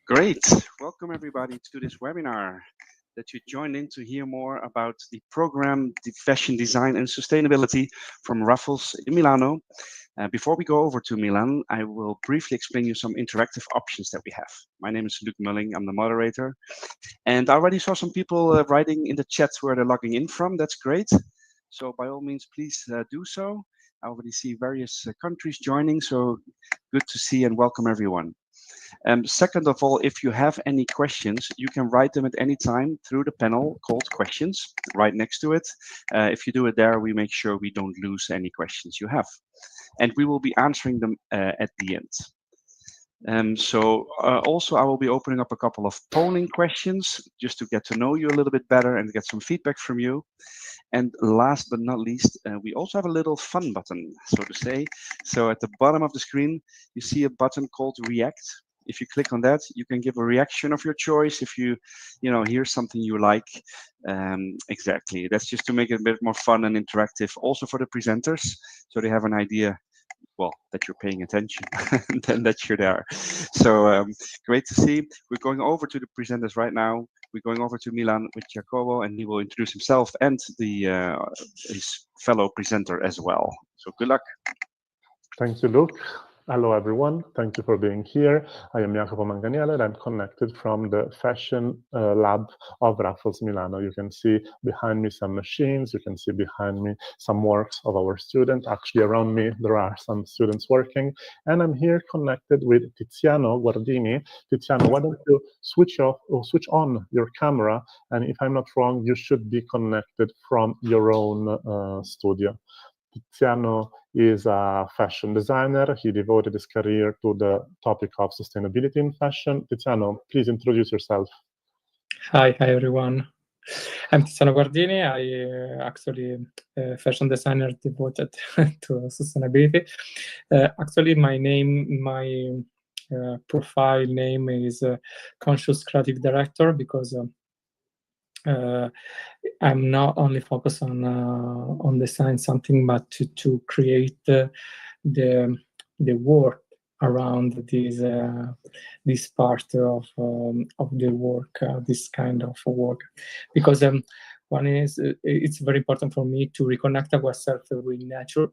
Great. Welcome everybody to this webinar that you joined in to hear more about the program, the fashion design and sustainability from Raffles in Milano. Before we go over to Milan, I will briefly explain you some interactive options that we have. My name is Luc Mulling, I'm the moderator. And I already saw some people writing in the chat where they're logging in from. That's great. So by all means, please do so. I already see various countries joining, so good to see and welcome everyone. Second of all, if you have any questions, you can write them at any time through the panel called questions right next to it. If you do it there, we make sure we don't lose any questions you have. And we will be answering them at the end. Also, I will be opening up a couple of polling questions just to get to know you a little bit better and get some feedback from you. And last but not least, we also have a little fun button, so to say. So at the bottom of the screen, you see a button called React. If you click on that, you can give a reaction of your choice. If you hear something you like, exactly. That's just to make it a bit more fun and interactive, also for the presenters, so they have an idea, well, that you're paying attention and then that you're there. So great to see. We're going over to the presenters right now. We're going over to Milan with Jacobo, and he will introduce himself and his fellow presenter as well. So good luck. Thank you, Luke. Hello, everyone. Thank you for being here. I am Jacopo Manganiello, and I'm connected from the fashion lab of Raffles Milano. You can see behind me some machines. You can see behind me some works of our students. Actually, around me, there are some students working. And I'm here connected with Tiziano Guardini. Tiziano, why don't you switch off or switch on your camera? And if I'm not wrong, you should be connected from your own studio. Tiziano is a fashion designer. He devoted his career to the topic of sustainability in fashion. Tiziano, please introduce yourself. Hi everyone. I'm Tiziano Guardini. I actually a fashion designer devoted to sustainability. Actually, my profile name is Conscious Creative Director because I'm not only focused on design something, but to create the work around this part of the work, this kind of work, because one is it's very important for me to reconnect ourselves with nature.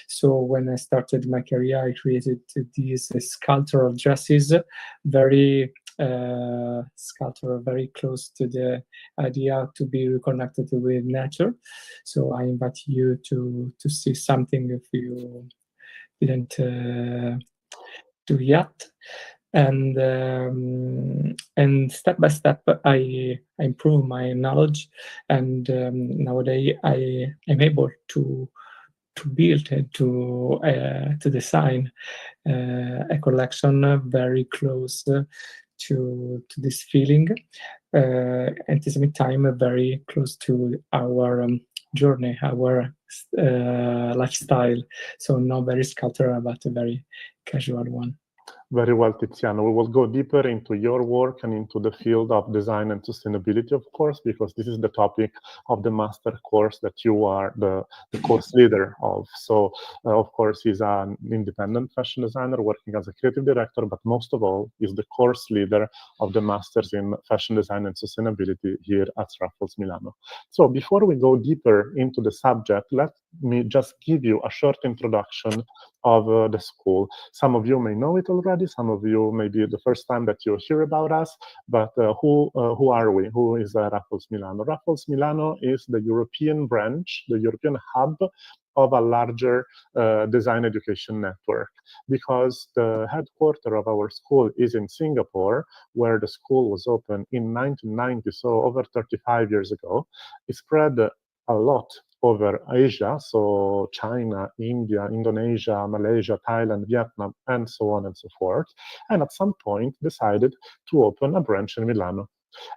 So when I started my career, I created these sculptural dresses, very sculpture, very close to the idea to be reconnected with nature. So I invite you to see something if you didn't do yet. And step by step, I improve my knowledge, and nowadays I'm able to build and to design a collection very close to this feeling, at the same time very close to our journey, our lifestyle. So not very sculptural, but a very casual one. Very well, Tiziano. We will go deeper into your work and into the field of design and sustainability, of course, because this is the topic of the master course that you are the course leader of. So, of course, he's an independent fashion designer working as a creative director, but most of all, is the course leader of the Masters in Fashion Design and Sustainability here at Raffles Milano. So, before we go deeper into the subject, let me just give you a short introduction of the school. Some of you may know it already, some of you may be the first time that you hear about us, but who are we? Who is Raffles Milano? Raffles Milano is the European branch, the European hub of a larger design education network, because the headquarters of our school is in Singapore, where the school was opened in 1990, so over 35 years ago. It spread a lot over Asia, so China, India, Indonesia, Malaysia, Thailand, Vietnam, and so on and so forth. And at some point decided to open a branch in Milano.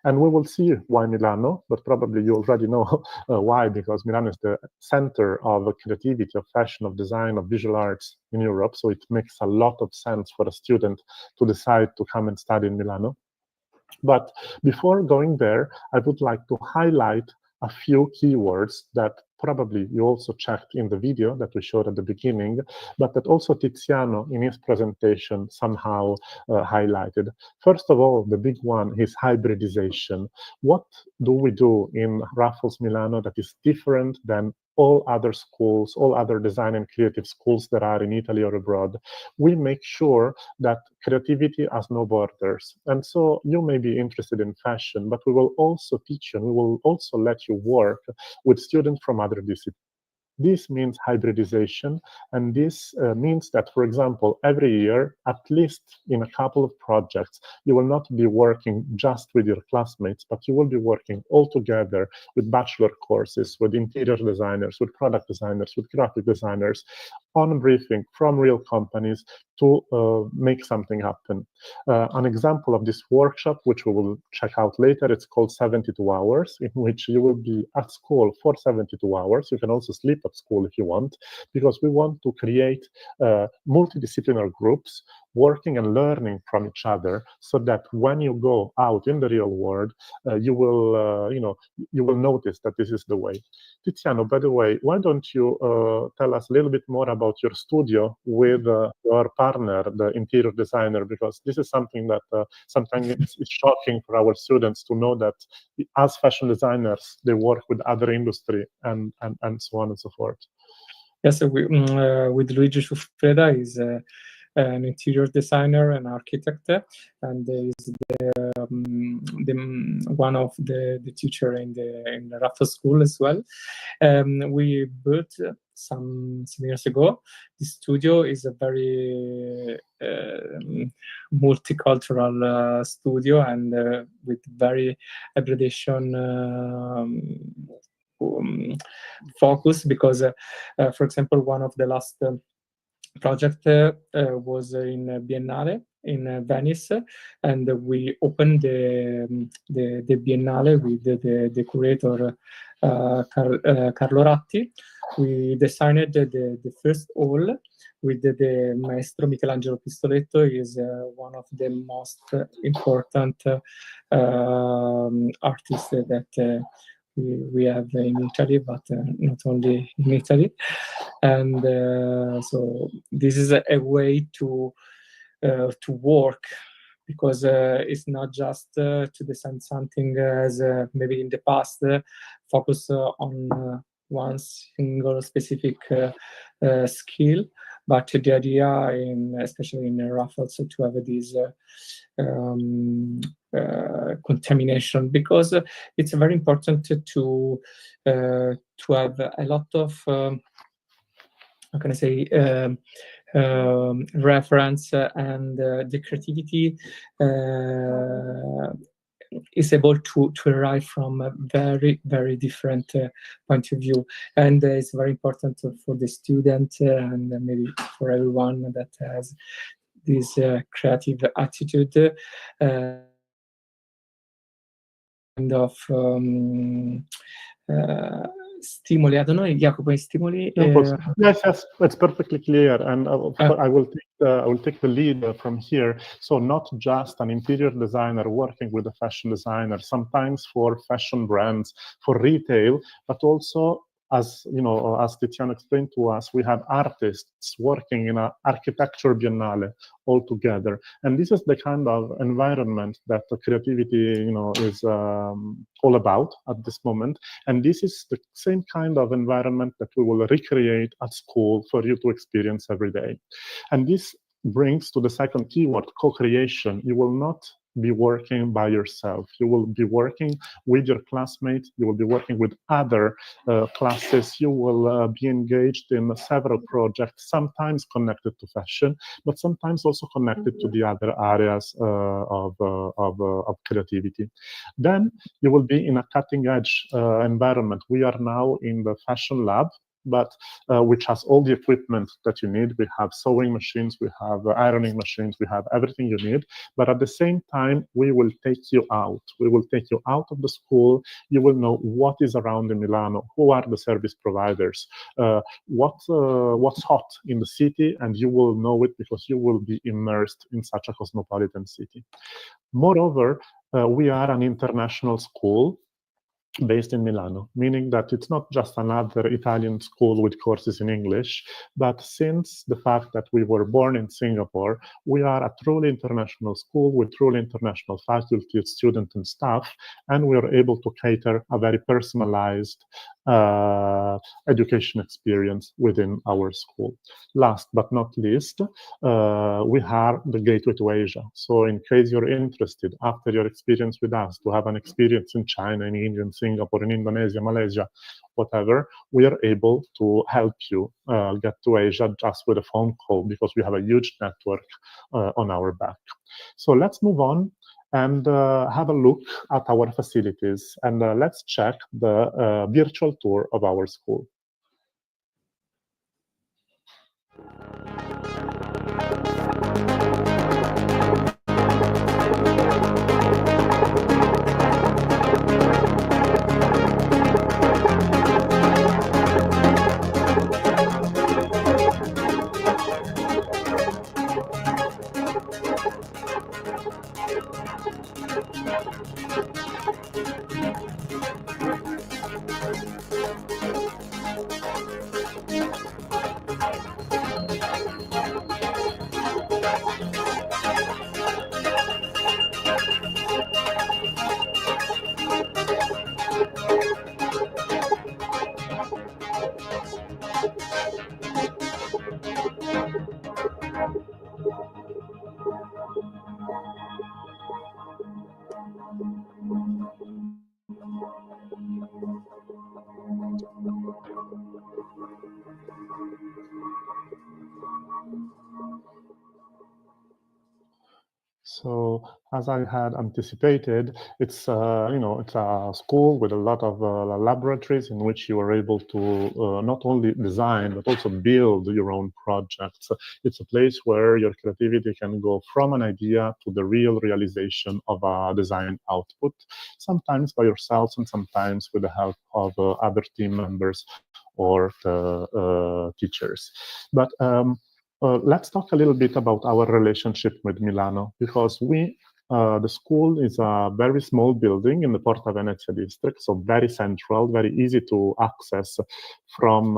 And we will see why Milano, but probably you already know why, because Milano is the center of creativity, of fashion, of design, of visual arts in Europe. So it makes a lot of sense for a student to decide to come and study in Milano. But before going there, I would like to highlight a few keywords that probably you also checked in the video that we showed at the beginning, but that also Tiziano in his presentation somehow highlighted. First of all, the big one is hybridization. What do we do in Raffles Milano that is different than all other schools, all other design and creative schools that are in Italy or abroad? We make sure that creativity has no borders. And so you may be interested in fashion, but we will also teach you, and we will also let you work with students from other disciplines. This means hybridization, and this means that, for example, every year, at least in a couple of projects, you will not be working just with your classmates, but you will be working all together with bachelor courses, with interior designers, with product designers, with graphic designers, on briefing from real companies to make something happen. An example of this workshop, which we will check out later, it's called 72 Hours, in which you will be at school for 72 hours. You can also sleep at school if you want, because we want to create multidisciplinary groups working and learning from each other, so that when you go out in the real world, you will notice that this is the way. Tiziano, by the way, why don't you tell us a little bit more about your studio with your partner, the interior designer, because this is something that sometimes it's shocking for our students to know that as fashion designers, they work with other industry and so on and so forth. Yes, with Luigi Sciuffreda is an interior designer and architect, and is one of the teacher in the Raffles School as well. We built some years ago. The studio is a very multicultural studio, and with very hybridization focus, because for example, one of the last project was in Biennale in Venice, and we opened the Biennale with the curator Carlo Ratti. We designed the first hall with the Maestro Michelangelo Pistoletto. Is one of the most important artists that we have in Italy, but not only in Italy. And so this is a way to work, because it's not just to design something as maybe in the past, focus on one single specific skill, but the idea, especially in Raffles, to have this contamination, because it's very important to have a lot of how can I say, reference, and the creativity is able to arrive from a very, very different point of view. And it's very important for the student, and maybe for everyone that has this creative attitude, kind of stimuli. I don't know, Jacopo, stimuli. Yes, yes, it's perfectly clear, and I will take the lead from here. So not just an interior designer working with a fashion designer, sometimes for fashion brands, for retail, but also, as you know, as Tiziano explained to us, we have artists working in an architecture biennale all together, and this is the kind of environment that creativity, you know, is all about at this moment. And this is the same kind of environment that we will recreate at school for you to experience every day. And this brings to the second keyword, co-creation. You will not be working by yourself. You will be working with your classmates. You will be working with other classes. You will be engaged in several projects, sometimes connected to fashion, but sometimes also connected to the other areas of creativity. Then you will be in a cutting-edge environment. We are now in the fashion lab, but which has all the equipment that you need. We have sewing machines, we have ironing machines, we have everything you need. But at the same time, we will take you out. We will take you out of the school. You will know what is around in Milano, who are the service providers, what's hot in the city, and you will know it because you will be immersed in such a cosmopolitan city. Moreover, we are an international school based in Milano, meaning that it's not just another Italian school with courses in English, but since the fact that we were born in Singapore, we are a truly international school with truly international faculty, students, and staff, and we are able to cater a very personalized education experience within our school. Last but not least, we have the gateway to Asia. So in case you're interested, after your experience with us, to have an experience in China, in India, in Singapore, in Indonesia, Malaysia, whatever, we are able to help you get to Asia just with a phone call, because we have a huge network on our back. So let's move on and have a look at our facilities, and let's check the virtual tour of our school. So, as I had anticipated, it's it's a school with a lot of laboratories in which you are able to not only design but also build your own projects. It's a place where your creativity can go from an idea to the real realization of a design output, sometimes by yourselves and sometimes with the help of other team members or teachers. But let's talk a little bit about our relationship with Milano, because the school is a very small building in the Porta Venezia district, so very central, very easy to access from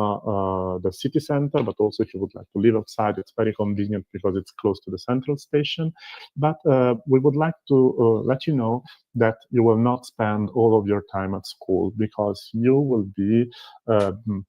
the city center, but also if you would like to live outside, it's very convenient because it's close to the central station. But we would like to let you know that you will not spend all of your time at school, because you will be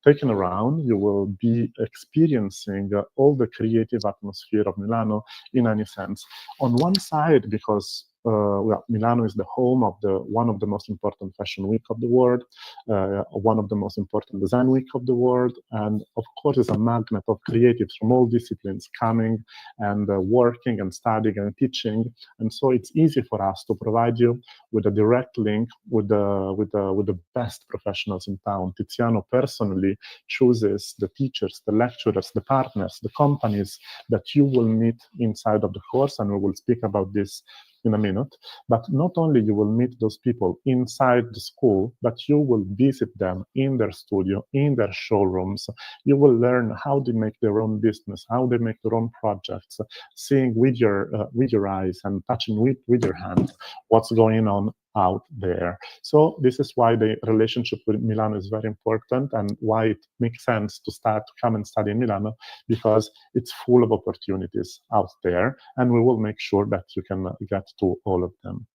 taken around, you will be experiencing all the creative atmosphere of Milano in any sense. On one side, because well, Milano is the home of one of the most important fashion week of the world, one of the most important design week of the world, and of course is a magnet of creatives from all disciplines coming and working and studying and teaching. And so it's easy for us to provide you with a direct link with the best professionals in town. Tiziano personally chooses the teachers, the lecturers, the partners, the companies that you will meet inside of the course, and we will speak about this in a minute. But not only you will meet those people inside the school, but you will visit them in their studio, in their showrooms. You will learn how they make their own business, how they make their own projects, seeing with your eyes and touching with your hands what's going on out there. So this is why the relationship with Milano is very important, and why it makes sense to come and study in Milano, because it's full of opportunities out there, and we will make sure that you can get to all of them.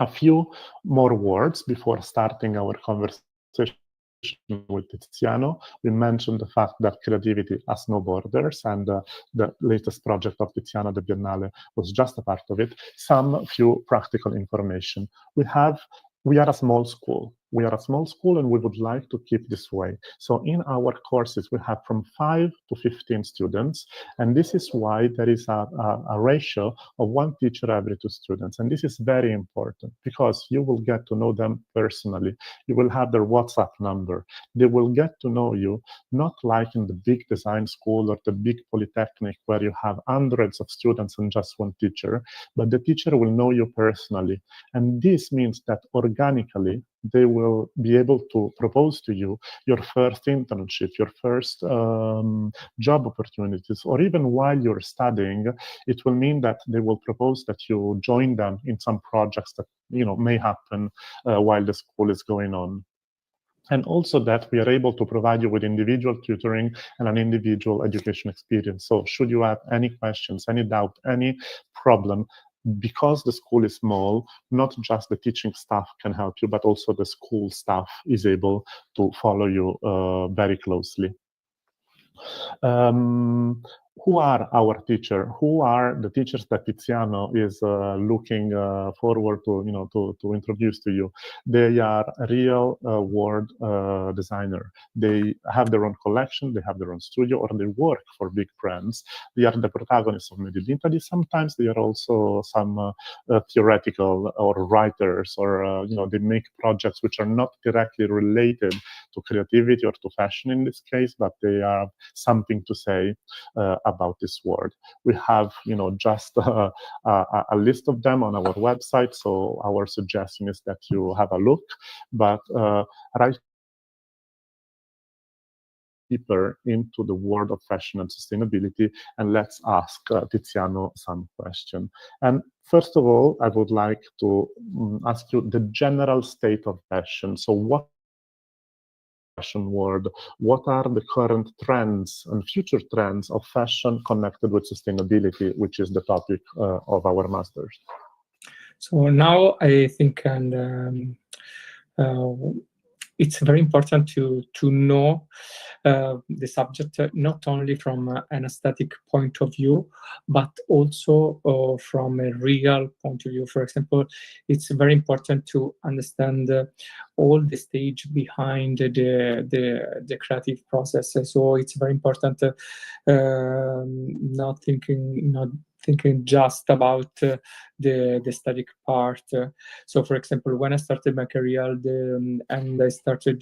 A few more words before starting our conversation with Tiziano. We mentioned the fact that creativity has no borders, and the latest project of Tiziano, the Biennale, was just a part of it. Some few practical information. We are a small school. We are a small school, and we would like to keep this way. So in our courses, we have from 5 to 15 students, and this is why there is a ratio of 1 teacher every 2 students. And this is very important, because you will get to know them personally. You will have their WhatsApp number. They will get to know you, not like in the big design school or the big polytechnic where you have hundreds of students and just 1 teacher, but the teacher will know you personally. And this means that organically, they will be able to propose to you your first internship, your first job opportunities, or even while you're studying. It will mean that they will propose that you join them in some projects that may happen while the school is going on. And also that we are able to provide you with individual tutoring and an individual education experience. So should you have any questions, any doubt, any problem, because the school is small, not just the teaching staff can help you, but also the school staff is able to follow you very closely. Who are our teachers? Who are the teachers that Tiziano is looking forward to introduce to you? They are real world designer. They have their own collection, they have their own studio, or they work for big brands. They are the protagonists of Made in Italy. Sometimes they are also some theoretical or writers, or they make projects which are not directly related to creativity or to fashion in this case, but they have something to say about this world. We have, just a list of them on our website. So our suggestion is that you have a look, but right deeper into the world of fashion and sustainability, and let's ask Tiziano some question. And first of all, I would like to ask you the general state of fashion. So what fashion world, what are the current trends and future trends of fashion connected with sustainability, which is the topic of our masters? So now I think, it's very important to know the subject not only from an aesthetic point of view, but also from a real point of view. For example, it's very important to understand all the stage behind the creative process. So it's very important not thinking just about the aesthetic part. So, for example, when I started my career and I started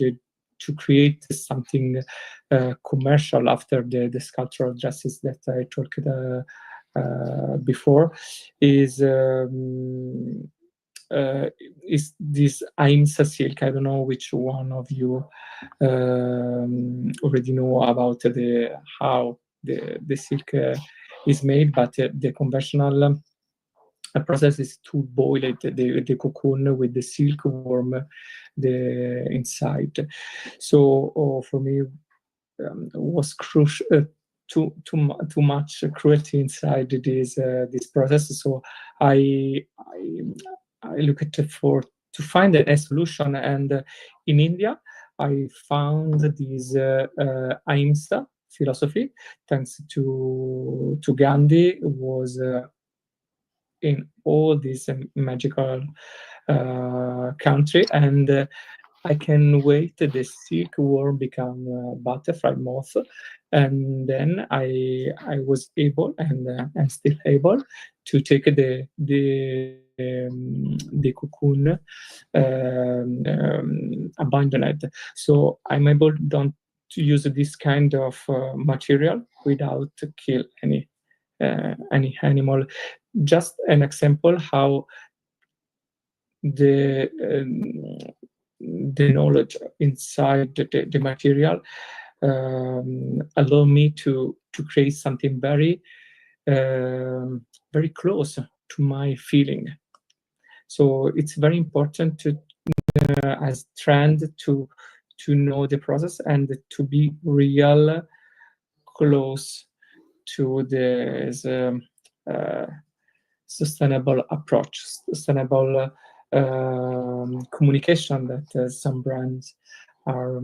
to create something commercial after the sculptural dresses that I talked before, is this immerse silk. I don't know which one of you already know about how the silk is made, but the conventional process is to boil the cocoon with the silkworm inside. So for me, was crucial. Too much cruelty inside this process. So I look at to find a solution, and in India I found this ahimsa philosophy, thanks to Gandhi, was in all this magical country, and I can wait the silkworm become butterfly moth, and then I was able and still able to take the cocoon abandoned. So I'm able to use this kind of material without kill any animal. just an example how the knowledge inside the material allow me to create something very very close to my feeling. So it's very important to as trend to know the process and to be real close to this sustainable approach, sustainable communication that some brands are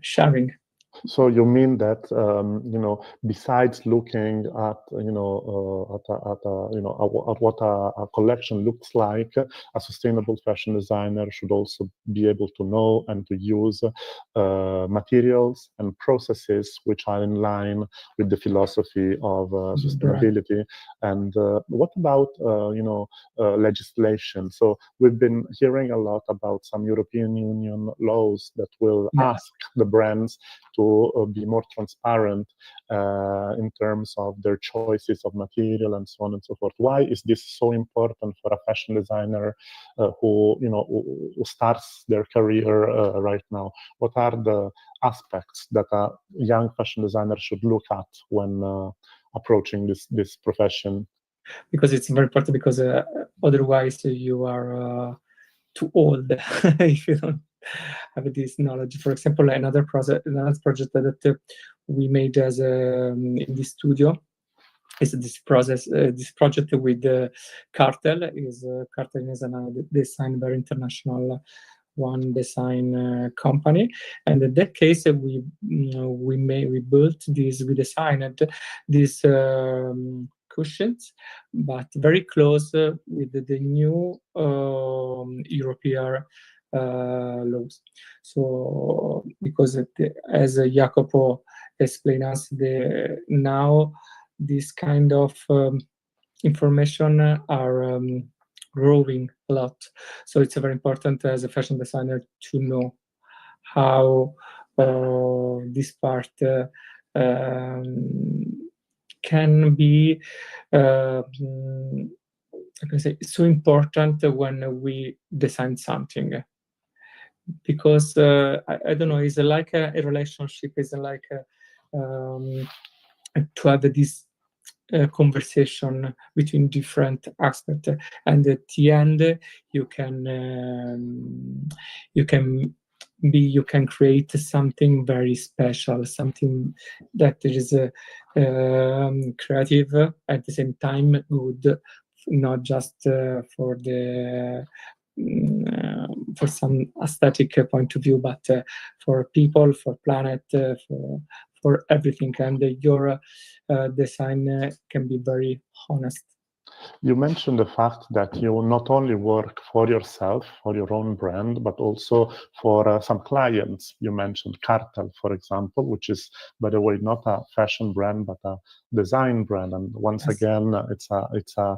sharing. So you mean that besides looking at at what a collection looks like, a sustainable fashion designer should also be able to know and to use materials and processes which are in line with the philosophy of sustainability. And what about legislation? So we've been hearing a lot about some European Union laws that will ask the brands to be more transparent in terms of their choices of material and so on and so forth. Why is this so important for a fashion designer who starts their career right now? What are the aspects that a young fashion designer should look at when approaching this profession? Because it's very important, because otherwise you are too old if you don't have this knowledge. For example, another project that we made as in the studio is this project with Cartel. Cartel is a design, very international one design company, and in that case we built this, we designed these cushions, but very close with the new European laws. So because as Jacopo explained us, now this kind of information are growing a lot. So it's very important as a fashion designer to know how this part can be so important when we design something. Because I don't know, it's like a relationship, it's like to have this conversation between different aspects, and at the end you can create something very special, something that is creative, at the same time good, not just for the for some aesthetic point of view, but for people, for planet, for everything. And your design can be very honest. You mentioned the fact that you not only work for yourself, for your own brand, but also for some clients. You mentioned Cartel, for example, which is, by the way, not a fashion brand, but a design brand. And once again, it's a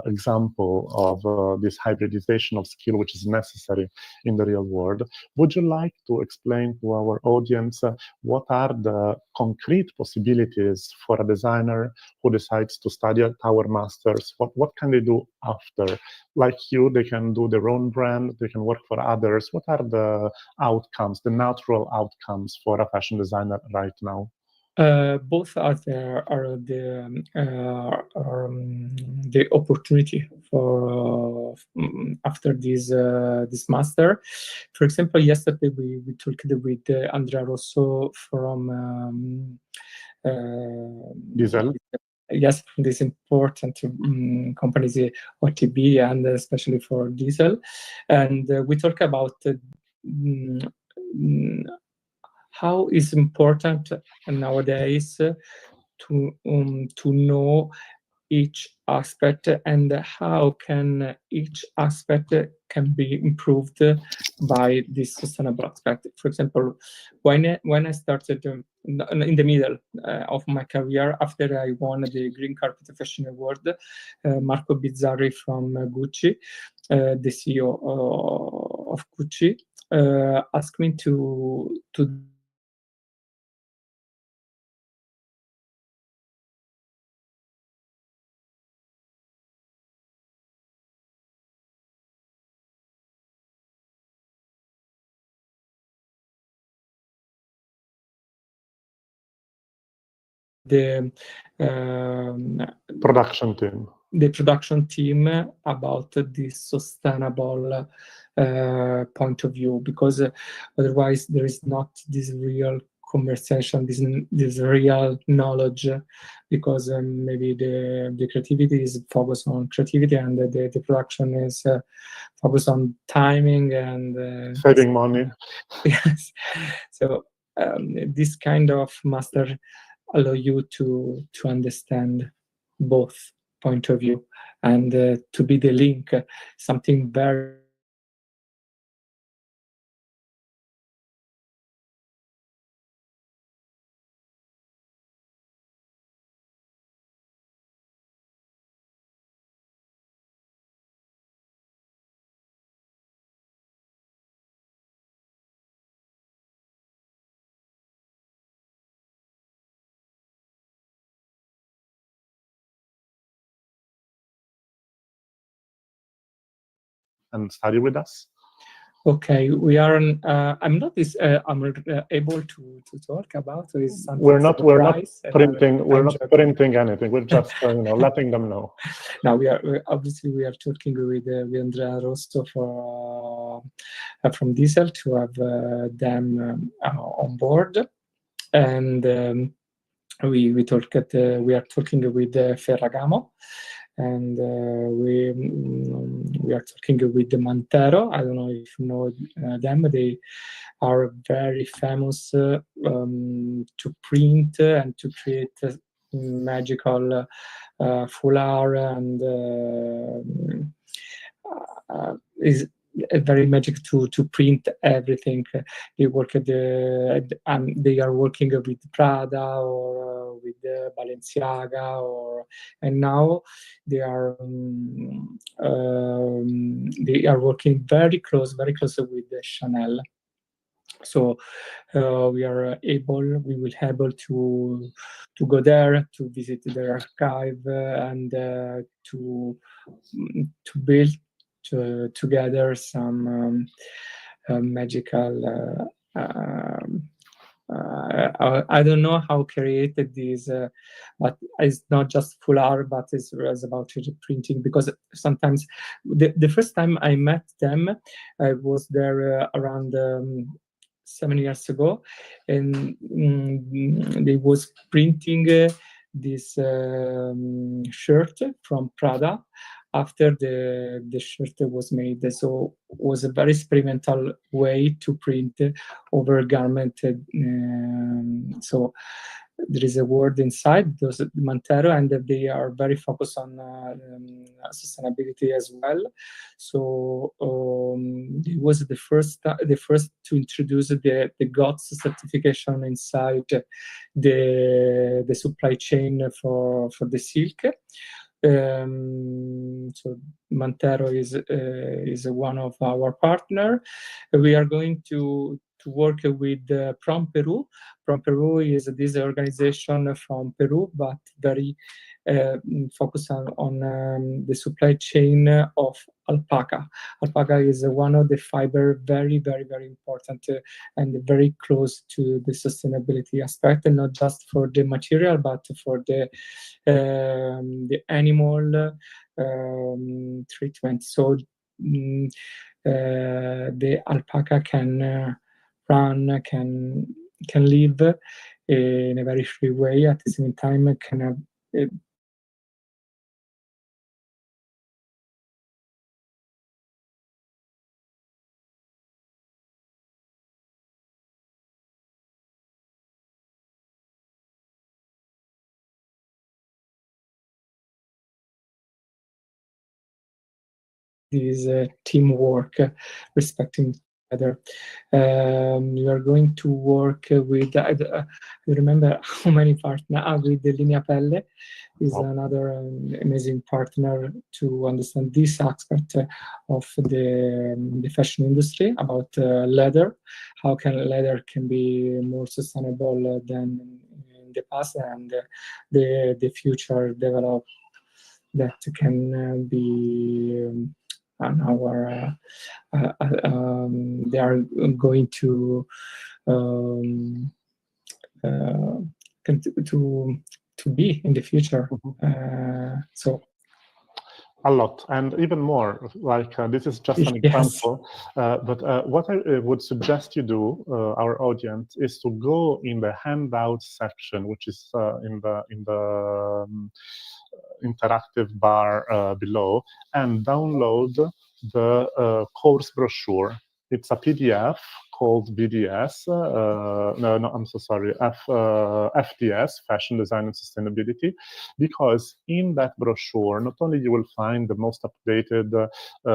example of this hybridization of skill, which is necessary in the real world. Would you like to explain to our audience what are the concrete possibilities for a designer who decides to study at our masters? What can they do after? Like you, they can do their own brand, they can work for others. What are the outcomes, the natural outcomes for a fashion designer right now? Both are the opportunity for after this master. For example, yesterday we talked with Andrea Rosso from Diesel. Yes, this important companies, OTB, and especially for Diesel, and we talk about how is important nowadays to know each aspect, and how can each aspect can be improved by this sustainable aspect. For example, when I started in the middle of my career, after I won the Green Carpet Fashion Award, Marco Bizzarri from Gucci, the CEO of Gucci, asked me to the production team. The production team about this sustainable point of view, because otherwise there is not this real conversation, this real knowledge, because maybe the creativity is focused on creativity and the production is focused on timing and saving money. Yes. So this kind of master allow you to understand both point of view and to be the link, something very and study with us. okay. We are. I'm not this. I'm able to talk about. So it's something We're not surprise, printing. We're not printing anything. We're just letting them know. Now we are obviously we are talking with Andrea Rosto from Diesel to have them on board, and we talk at we are talking with Ferragamo, and we are talking with the Mantero. I don't know if you know them. They are very famous to print and to create magical foulard, and is very magic to print everything. They work at they are working with Prada or with Balenciaga, and now they are working very close with Chanel. So we will be able to go there to visit their archive and to build together some magical. I don't know how created this, but it's not just full art, but it's about printing. Because sometimes the first time I met them, I was there around 7 years ago, and they was printing this shirt from Prada after the shirt was made. So it was a very experimental way to print over garment. So there is a word inside those Mantero, and they are very focused on sustainability as well. So it was the first to introduce the GOTS certification inside the supply chain for the silk. So Mantero is one of our partner. We are going to work with From Peru. From Peru is this organization from Peru, but very focused on the supply chain of alpaca. Alpaca is one of the fiber very, very, very important and very close to the sustainability aspect, and not just for the material, but for the animal treatment. So the alpaca can run, can live in a very free way. At the same time, can have this teamwork, respecting other. We are going to work with. I remember how many partners with the Linea Pelle is another amazing partner to understand this aspect of the fashion industry about leather. How can leather can be more sustainable than in the past, and the future develop that can be on our. They are going to to be in the future. So a lot, and even more. Like this is just an yes. example, but what I would suggest you do, our audience, is to go in the handout section, which is in the interactive bar below, and download the course brochure. It's a PDF called BDS, no, I'm so sorry, FDS, Fashion Design and Sustainability, because in that brochure, not only you will find the most updated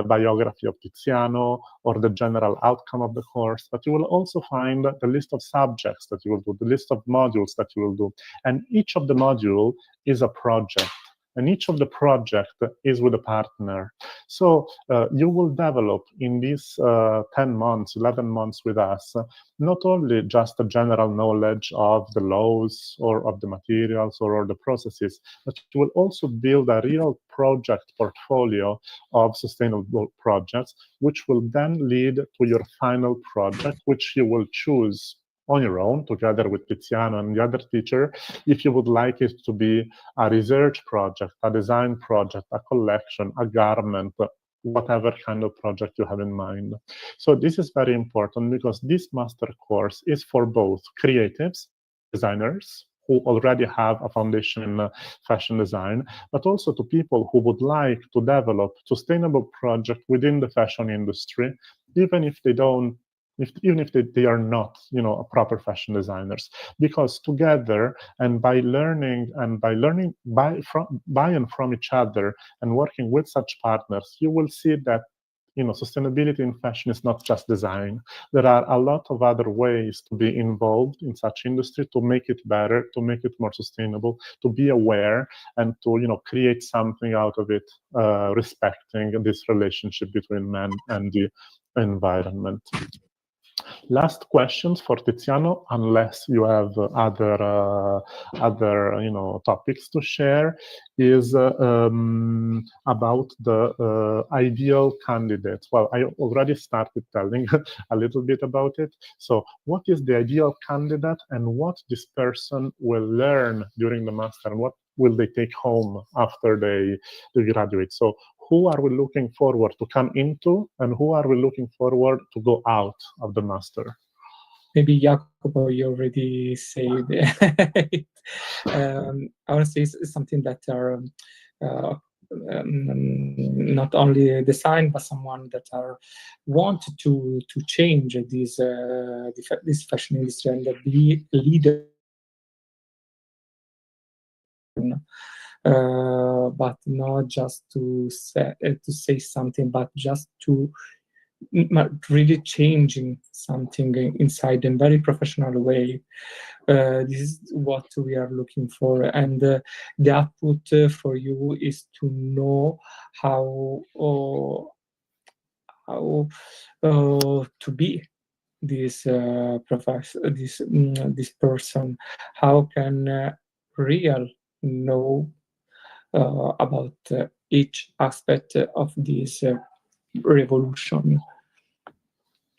biography of Tiziano or the general outcome of the course, but you will also find the list of subjects that you will do, the list of modules that you will do. And each of the module is a project. And each of the project is with a partner. So you will develop in these 10 months, 11 months with us, not only just a general knowledge of the laws or of the materials or the processes, but you will also build a real project portfolio of sustainable projects, which will then lead to your final project, which you will choose on your own, together with Tiziano and the other teacher, if you would like it to be a research project, a design project, a collection, a garment, whatever kind of project you have in mind. So this is very important because this master course is for both creatives, designers, who already have a foundation in fashion design, but also to people who would like to develop sustainable projects within the fashion industry, even if they don't even if they are not, a proper fashion designers, because together and by learning by and from each other and working with such partners, you will see that sustainability in fashion is not just design. There are a lot of other ways to be involved in such industry to make it better, to make it more sustainable, to be aware, and to create something out of it, respecting this relationship between man and the environment. Last questions for Tiziano, unless you have other topics to share, is about the ideal candidates. Well, I already started telling a little bit about it. So what is the ideal candidate and what this person will learn during the master and what will they take home after they graduate? So who are we looking forward to come into and who are we looking forward to go out of the master? Maybe Jacopo, you already said it. I want to say something that are not only design, but someone that are want to change this fashion industry and be a leader. But not just to say something, but just to really changing something inside in a very professional way. This is what we are looking for, and the output for you is to know how to be this this person. How can real know about each aspect of this revolution.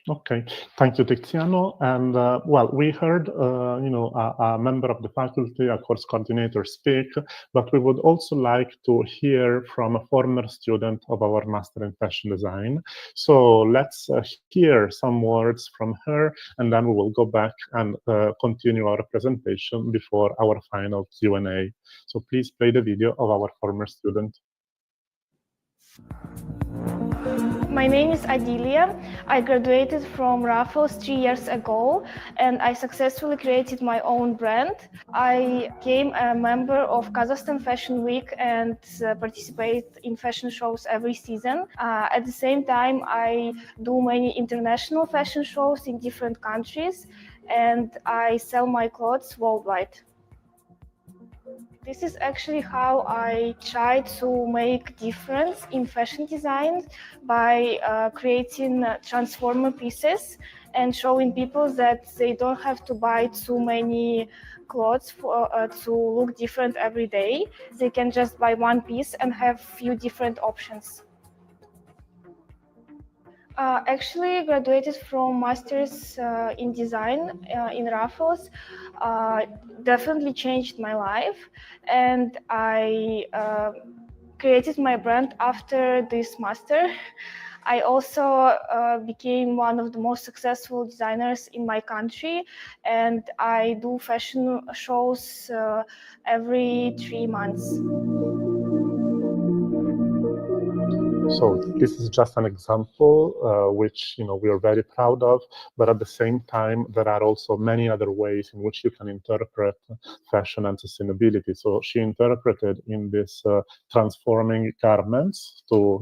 Okay, thank you, Tiziano. And well, we heard, a member of the faculty, a course coordinator speak, but we would also like to hear from a former student of our Master in Fashion Design. So let's hear some words from her, and then we will go back and continue our presentation before our final Q&A. So please play the video of our former student. My name is Adilia. I graduated from Raffles 3 years ago and I successfully created my own brand. I became a member of Kazakhstan Fashion Week and participate in fashion shows every season. At the same time, I do many international fashion shows in different countries and I sell my clothes worldwide. This is actually how I try to make difference in fashion design by creating transformer pieces and showing people that they don't have to buy too many clothes to look different every day. They can just buy one piece and have few different options. Actually graduated from Masters in Design in Raffles. Definitely changed my life, and I created my brand after this master. I also became one of the most successful designers in my country, and I do fashion shows every 3 months. So this is just an example, which we are very proud of. But at the same time, there are also many other ways in which you can interpret fashion and sustainability. So she interpreted in this transforming garments to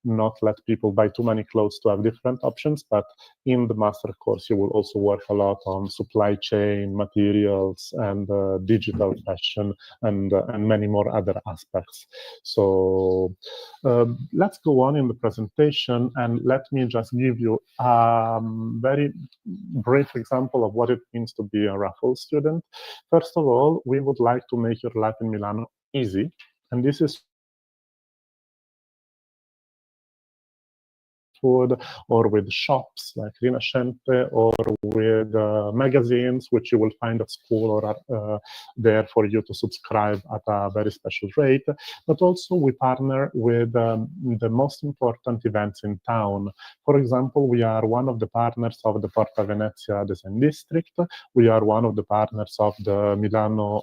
not let people buy too many clothes to have different options. But in the master course, you will also work a lot on supply chain, materials, and digital fashion, and many more other aspects. So let's go on in the presentation, and let me just give you a very brief example of what it means to be a Raffles student. First of all, we would like to make your life in Milano easy, and this is food, or with shops like Rinascente, or with magazines, which you will find at school or are there for you to subscribe at a very special rate. But also we partner with the most important events in town. For example, we are one of the partners of the Porta Venezia Design District. We are one of the partners of the Milano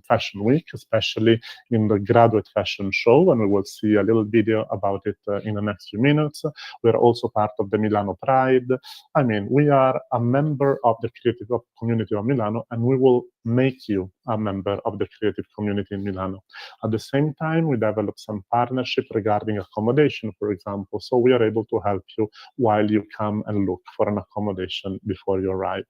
Fashion Week, especially in the graduate fashion show, and we will see a little video about it in the next few minutes. We're also part of the Milano Pride. I mean, we are a member of the creative community of Milano, and we will make you a member of the creative community in Milano. At the same time, we develop some partnership regarding accommodation, for example, so we are able to help you while you come and look for an accommodation before you arrive.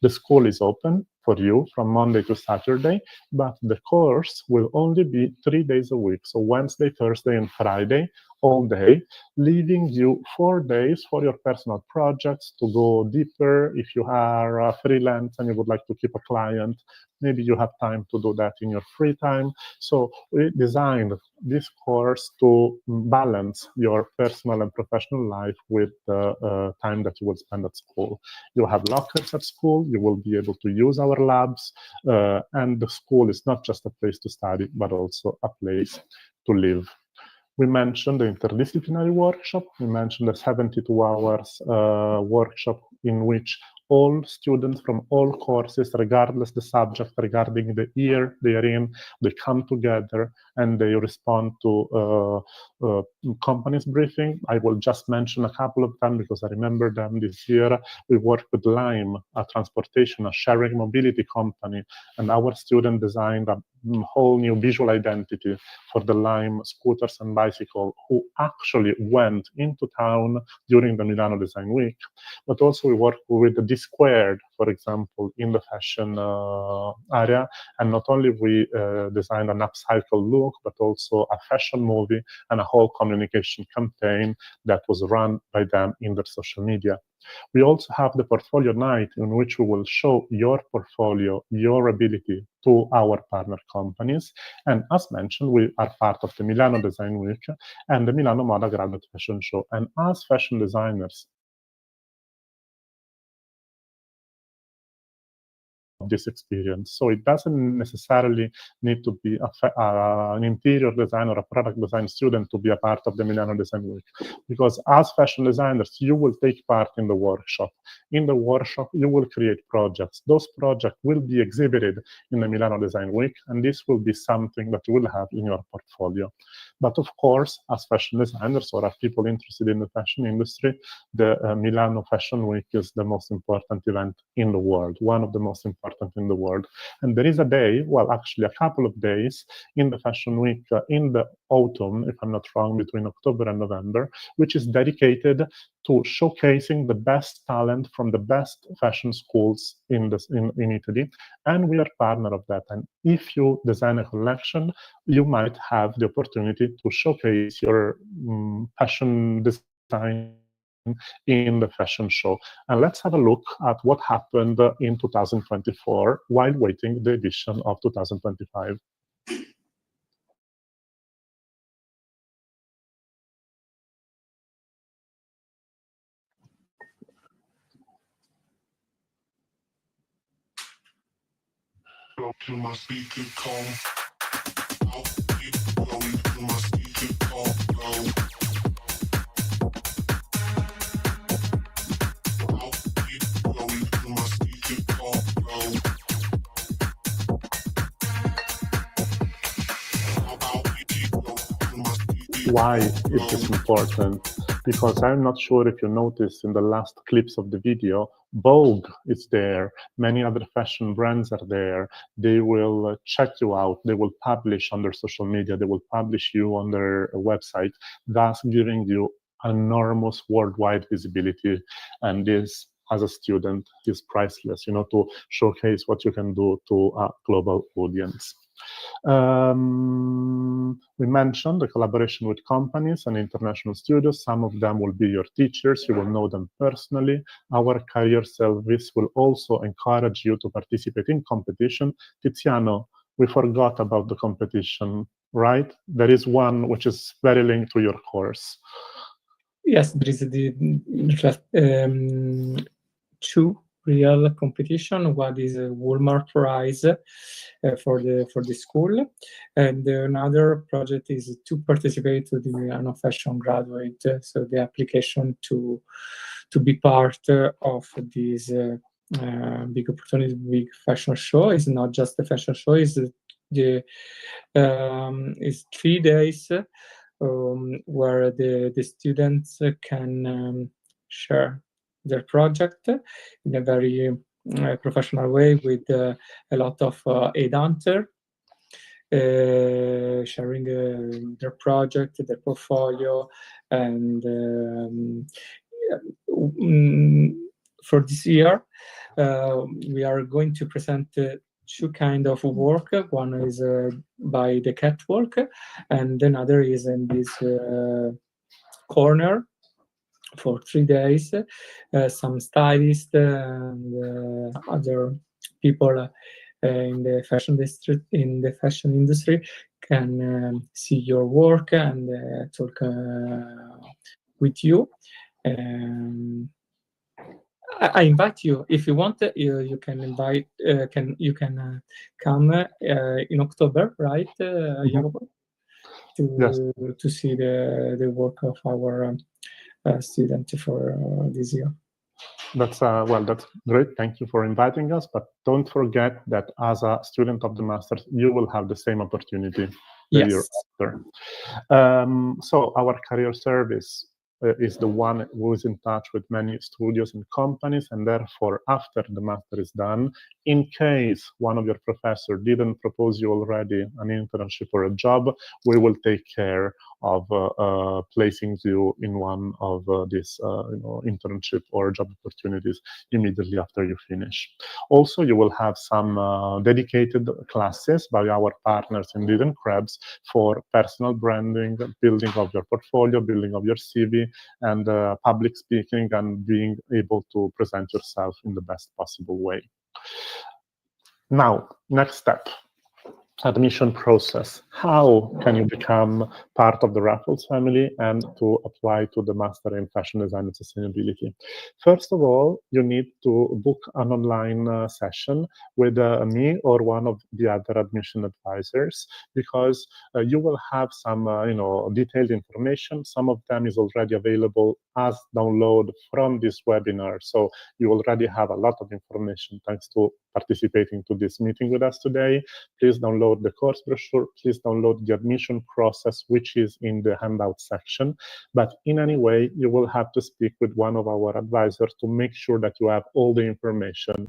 The school is open for you from Monday to Saturday, but the course will only be 3 days a week, so Wednesday, Thursday, and Friday, all day, leaving you 4 days for your personal projects to go deeper. If you are freelance and you would like to keep a client, maybe you have time to do that in your free time. So we designed this course to balance your personal and professional life with the time that you will spend at school. You have lockers at school, you will be able to use our labs, and the school is not just a place to study, but also a place to live. We mentioned the interdisciplinary workshop. We mentioned the 72 hours workshop in which all students from all courses, regardless the subject, regarding the year they are in, they come together and they respond to companies briefing. I will just mention a couple of them because I remember them this year. We worked with Lime, a transportation, a sharing mobility company, and our student designed a whole new visual identity for the Lime scooters and bicycle, who actually went into town during the Milano Design Week. But also we work with the D Squared, for example, in the fashion area. And not only we designed an upcycle look, but also a fashion movie and a whole communication campaign that was run by them in their social media. We also have the portfolio night, in which we will show your portfolio, your ability to our partner companies. And as mentioned, we are part of the Milano Design Week and the Milano Moda Graduate Fashion Show. And as fashion designers, this experience. So it doesn't necessarily need to be an interior design or a product design student to be a part of the Milano Design Week, because as fashion designers, you will take part in the workshop. In the workshop, you will create projects. Those projects will be exhibited in the Milano Design Week, and this will be something that you will have in your portfolio. But of course, as fashion designers or as people interested in the fashion industry, the Milano Fashion Week is the most important event in the world, one of the most important in the world. And there is a day, well, actually a couple of days in the Fashion Week in the autumn, if I'm not wrong, between October and November, which is dedicated to showcasing the best talent from the best fashion schools in Italy. And we are partner of that. And if you design a collection, you might have the opportunity to showcase your fashion design in the fashion show. And let's have a look at what happened in 2024 while waiting the edition of 2025. Why is this important? Because I'm not sure if you noticed in the last clips of the video, Vogue is there, many other fashion brands are there. They will check you out, they will publish on their social media, they will publish you on their website, thus giving you enormous worldwide visibility. And this, as a student, is priceless, you know, to showcase what you can do to a global audience. We mentioned the collaboration with companies and international studios. Some of them will be your teachers. You will know them personally. Our career service will also encourage you to participate in competition. Tiziano, we forgot about the competition, right? There is one which is very linked to your course. Yes, there is two real competition. One is a Walmart prize for the school, and another project is to participate to the Milano Fashion Graduate. So the application to be part of this big opportunity, big fashion show is not just a fashion show. Is 3 days where the students can share their project in a very professional way with a lot of headhunter sharing their project, their portfolio, and for this year we are going to present two kind of work. One is by the catwalk, and another is in this corner for 3 days. Some stylists and other people in the fashion industry can see your work and talk with you. I invite you, if you want. You can invite. You can come in October, right, Jacopo? Yes. To see the work of our student for this year. That's well, that's great. Thank you for inviting us. But don't forget that as a student of the Masters, you will have the same opportunity the year after. So our career service is the one who is in touch with many studios and companies, and therefore, after the master is done, in case one of your professors didn't propose you already an internship or a job, we will take care of placing you in one of these internship or job opportunities immediately after you finish. Also, you will have some dedicated classes by our partners in Didn't Krebs for personal branding, building of your portfolio, building of your CV, and public speaking, and being able to present yourself in the best possible way. Now, next step. Admission process. How can you become part of the Raffles family and to apply to the Master in Fashion Design and Sustainability? First of all, you need to book an online session with me or one of the other admission advisors, because you will have some detailed information. Some of them is already available as download from this webinar. So you already have a lot of information thanks to participating to this meeting with us today. Please download the course brochure, please download the admission process, which is in the handout section. But in any way, you will have to speak with one of our advisors to make sure that you have all the information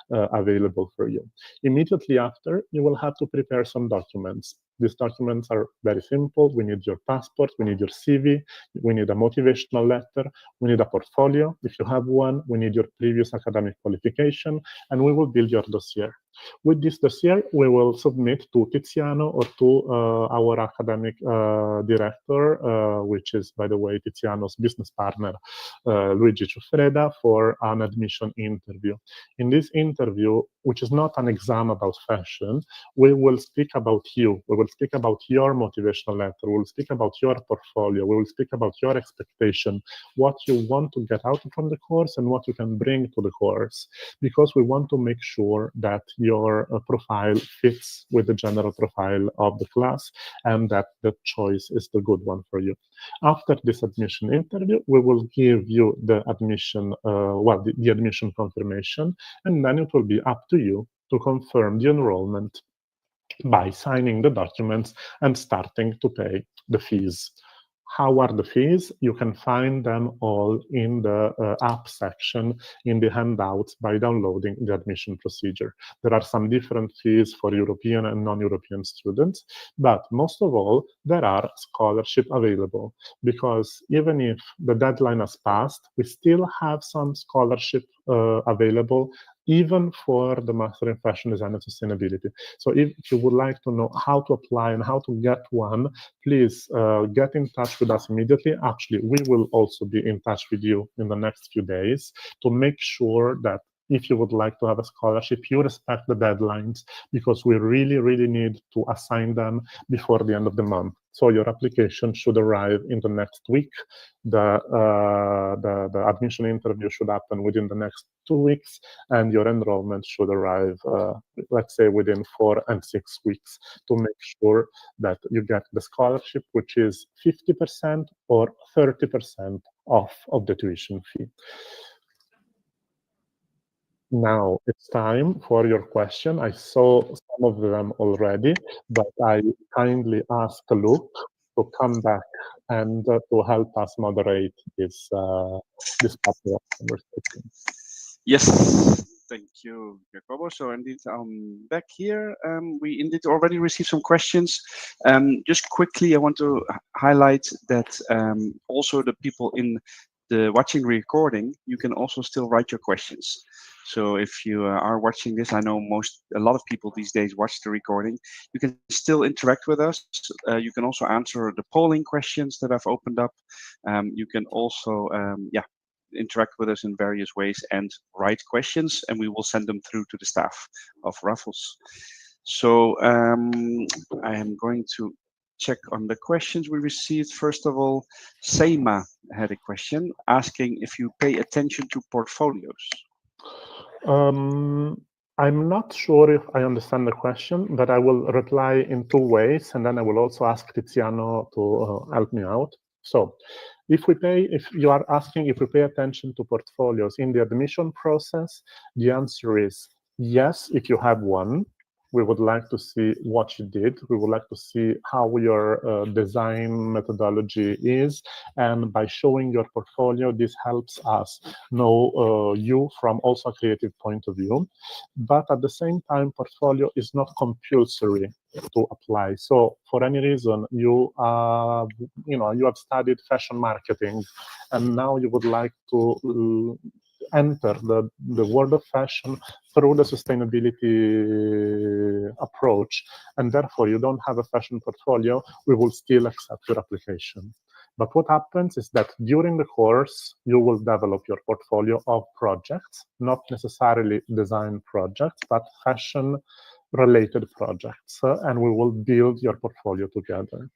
available for you. Immediately after, you will have to prepare some documents. These documents are very simple. We need your passport, we need your CV, we need a motivational letter, we need a portfolio. If you have one, we need your previous academic qualification, and we will build your dossier. With this dossier, we will submit to Tiziano or to our academic director, which is, by the way, Tiziano's business partner, Luigi Ciuffreda, for an admission interview. In this interview, interview, which is not an exam about fashion, we will speak about you. We will speak about your motivational letter. We will speak about your portfolio. We will speak about your expectation, what you want to get out from the course and what you can bring to the course, because we want to make sure that your profile fits with the general profile of the class and that the choice is the good one for you. After this admission interview, we will give you the admission, the admission confirmation, and then it will be up to you to confirm the enrollment by signing the documents and starting to pay the fees. How are the fees? You can find them all in the app section in the handouts by downloading the admission procedure. There are some different fees for European and non-European students, but most of all, there are scholarships available, because even if the deadline has passed, we still have some scholarship available, even for the Master in Fashion Design and Sustainability. So if you would like to know how to apply and how to get one, please get in touch with us immediately. Actually, we will also be in touch with you in the next few days to make sure that if you would like to have a scholarship, you respect the deadlines, because we really, really need to assign them before the end of the month. So your application should arrive in the next week. The admission interview should happen within the next 2 weeks, and your enrollment should arrive, let's say, within 4 and 6 weeks, to make sure that you get the scholarship, which is 50% or 30% off of the tuition fee. Now it's time for your question. I saw some of them already, but I kindly ask Luke to come back and to help us moderate this part of the conversation. Yes, thank you, Jacobo. So indeed, I'm back here. We indeed already received some questions. Just quickly, I want to highlight that also the people in the watching recording, you can also still write your questions. So if you are watching this, I know a lot of people these days watch the recording. You can still interact with us. You can also answer the polling questions that I've opened up. You can also, interact with us in various ways and write questions, and we will send them through to the staff of Raffles. So I am going to check on the questions we received. First of all, Seima had a question asking if you pay attention to portfolios. I'm not sure if I understand the question, but I will reply in 2 ways, and then I will also ask Tiziano to help me out. So if you are asking if we pay attention to portfolios in the admission process, the answer is yes, if you have one. We would like to see what you did. We would like to see how your design methodology is. And by showing your portfolio, this helps us know you from also a creative point of view. But at the same time, portfolio is not compulsory to apply. So for any reason, you have studied fashion marketing, and now you would like to enter the world of fashion through the sustainability approach, and therefore you don't have a fashion portfolio, we will still accept your application. But what happens is that during the course, you will develop your portfolio of projects, not necessarily design projects, but fashion-related projects, and we will build your portfolio together.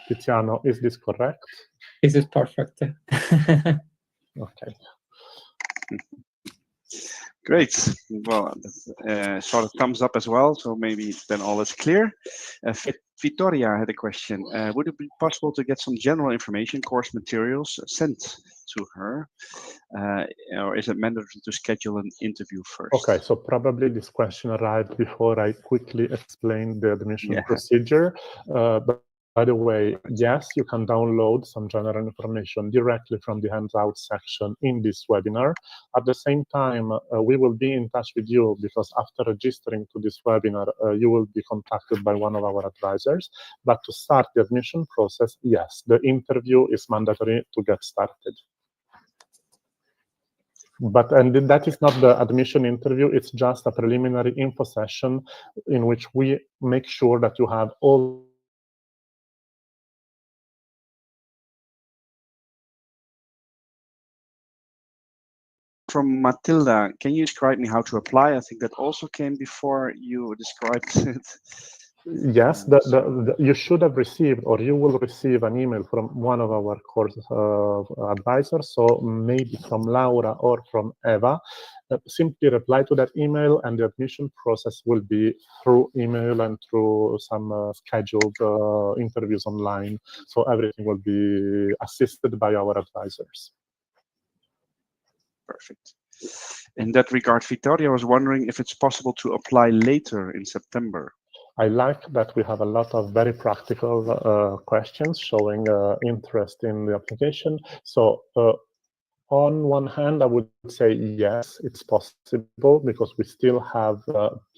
Tiziano, is this correct? This is perfect. Okay. Great. Well, sort of thumbs up as well. So maybe then all is clear. Vittoria had a question. Would it be possible to get some general information, course materials sent to her? Or is it mandatory to schedule an interview first? Okay, so probably this question arrived before I quickly explained the admission procedure. But by the way, yes, you can download some general information directly from the handout section in this webinar. At the same time, we will be in touch with you, because after registering to this webinar, you will be contacted by one of our advisors. But to start the admission process, yes, the interview is mandatory to get started. And that is not the admission interview, it's just a preliminary info session in which we make sure that you have all from Matilda. Can you describe me how to apply? I think that also came before you described it. Yes, you should have received, or you will receive, an email from one of our course advisors, so maybe from Laura or from Eva. Simply reply to that email, and the admission process will be through email and through some scheduled interviews online. So everything will be assisted by our advisors. Perfect. In that regard, Victoria was wondering if it's possible to apply later in September. I like that we have a lot of very practical questions showing interest in the application. So on one hand, I would say yes, it's possible because we still have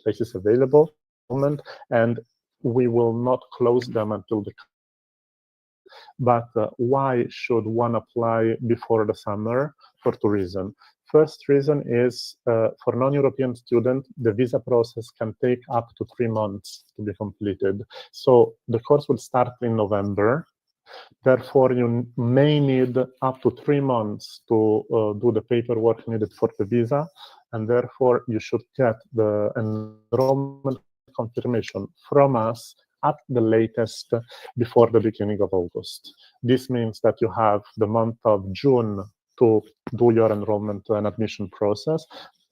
places available at the moment, and we will not close them until the. But why should one apply before the summer? For two reasons. First reason is for non-European students, the visa process can take up to 3 months to be completed. So the course will start in November. Therefore, you may need up to 3 months to do the paperwork needed for the visa, and therefore you should get the enrollment confirmation from us at the latest before the beginning of August. This means that you have the month of June to do your enrollment and admission process.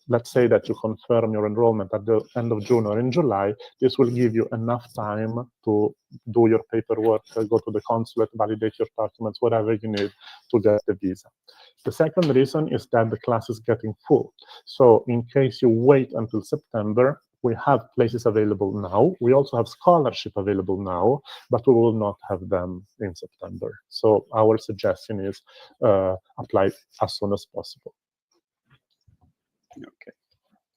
Let's say that you confirm your enrollment at the end of June or in July. This will give you enough time to do your paperwork, go to the consulate, validate your documents, whatever you need to get the visa. The second reason is that the class is getting full. So in case you wait until September, we have places available now. We also have scholarship available now, but we will not have them in September. So our suggestion is apply as soon as possible. Okay,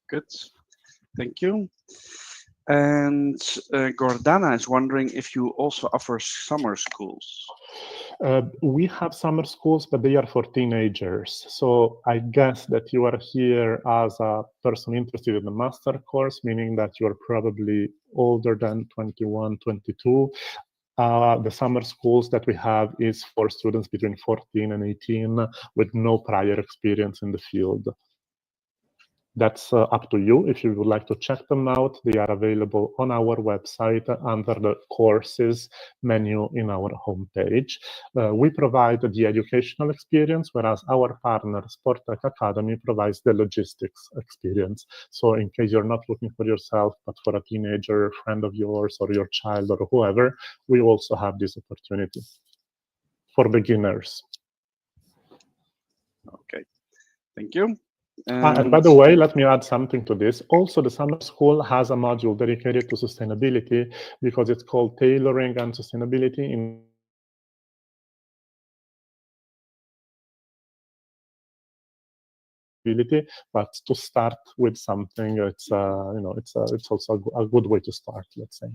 good. Thank you. And Gordana is wondering if you also offer summer schools. We have summer schools, but they are for teenagers. So I guess that you are here as a person interested in the master course, meaning that you are probably older than 21, 22. The summer schools that we have is for students between 14 and 18 with no prior experience in the field. That's up to you. If you would like to check them out, they are available on our website under the courses menu in our homepage. We provide the educational experience, whereas our partner, Sportec Academy, provides the logistics experience. So in case you're not looking for yourself, but for a teenager, friend of yours, or your child, or whoever, we also have this opportunity for beginners. Okay, thank you. And by the way, let me add something to this. Also, the summer school has a module dedicated to sustainability because it's called Tailoring and Sustainability in but to start with something, it's it's also a good way to start, let's say.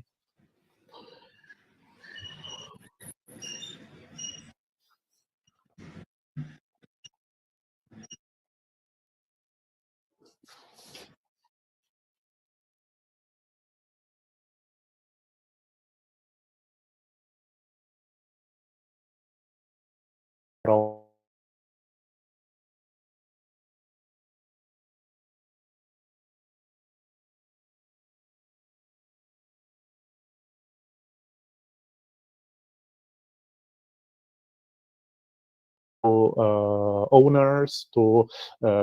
Owners, to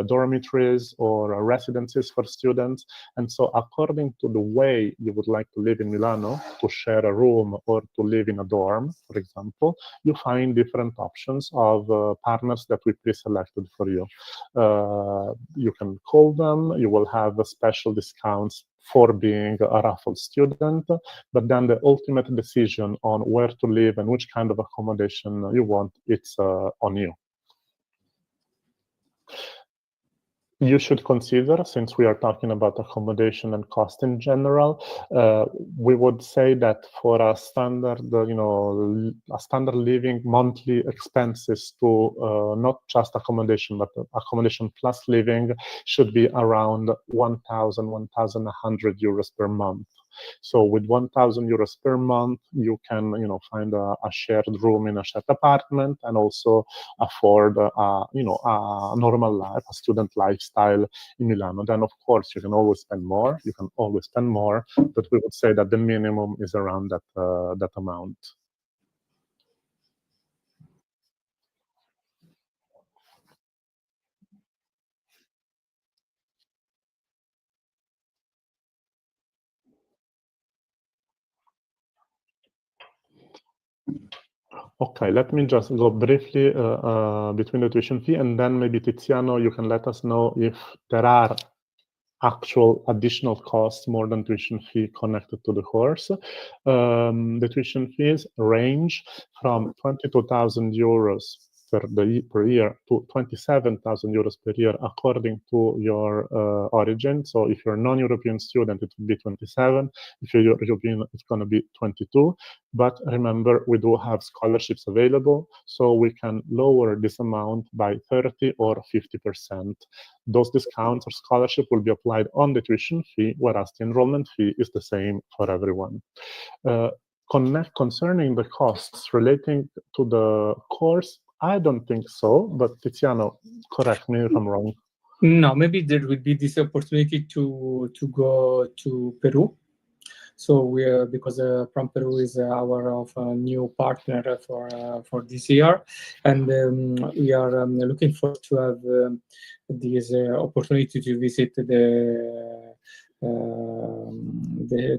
dormitories or residences for students. And so according to the way you would like to live in Milano, to share a room or to live in a dorm, for example, you find different options of partners that we pre-selected for you. You can call them, you will have special discounts for being a Raffles student, but then the ultimate decision on where to live and which kind of accommodation you want, it's on you. You should consider, since we are talking about accommodation and cost in general, we would say that for a standard, a standard living, monthly expenses to not just accommodation, but accommodation plus living should be around 1,000, 1,100 euros per month. So with 1,000 euros per month, you can, find a shared room in a shared apartment, and also afford a normal life, a student lifestyle in Milano. Then of course you can always spend more. You can always spend more, but we would say that the minimum is around that amount. Okay, let me just go briefly between the tuition fee, and then maybe Tiziano, you can let us know if there are actual additional costs more than tuition fee connected to the course. The tuition fees range from 22,000 euros per year to 27,000 euros per year according to your origin. So if you're a non-European student, it would be 27. If you're European, it's going to be 22. But remember, we do have scholarships available, so we can lower this amount by 30 or 50%. Those discounts or scholarship will be applied on the tuition fee, whereas the enrollment fee is the same for everyone. Concerning the costs relating to the course, I don't think so, but Tiziano, correct me if I'm wrong. No, maybe there will be this opportunity to go to Peru. So because From Peru is our new partner for this year, and we are looking forward to have this opportunity to visit the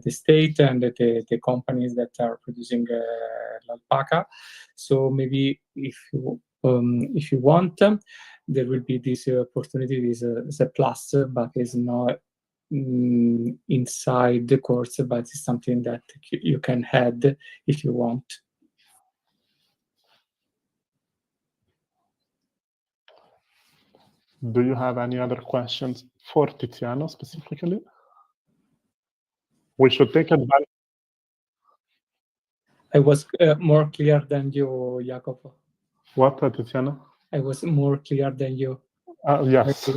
state and the companies that are producing alpaca. So maybe if you want, there will be this opportunity. This is a plus, but it's not inside the course, but it's something that you can add if you want. Do you have any other questions for Tiziano specifically? We should take advantage. I was more clear than you, Jacopo. What, Tiziano? I was more clear than you. Yes.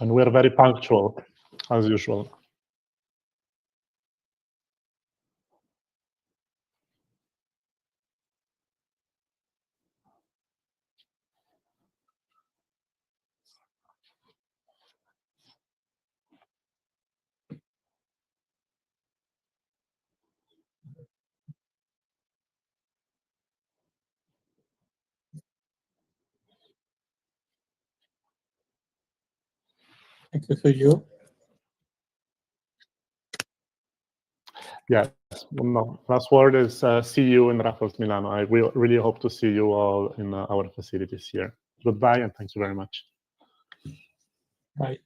And we're very punctual, as usual. Thank you for you. Yes. No, last word is see you in Raffles Milano. I will really hope to see you all in our facilities here. Goodbye, and thank you very much. Bye.